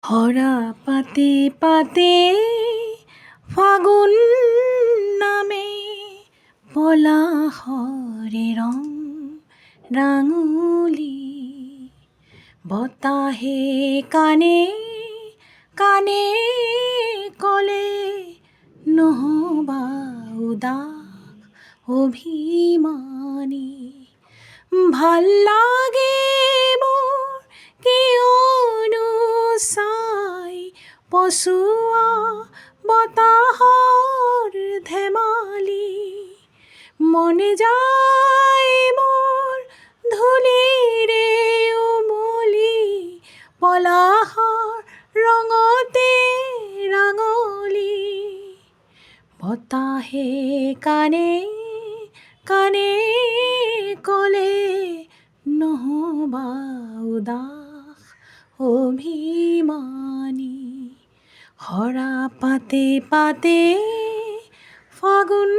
হরা পাতে পাতে ফাগুন নামে পলাশৰে ৰং ৰাঙলী বতাহে কানে কানে ক'লে নহ'বা উদাস অভিমানী ভাল লাগে মোৰ কিয়নো চাই পছুৱা বতাহৰ ধেমালি মনে যায় মোৰ ধূলিৰে উমলি পলাশৰ ৰঙতে ৰাঙলী বতাহে কানে কানে ক'লে নহ'বা উদাস অভিমানী হৰা পাতে পাতে ফাগুন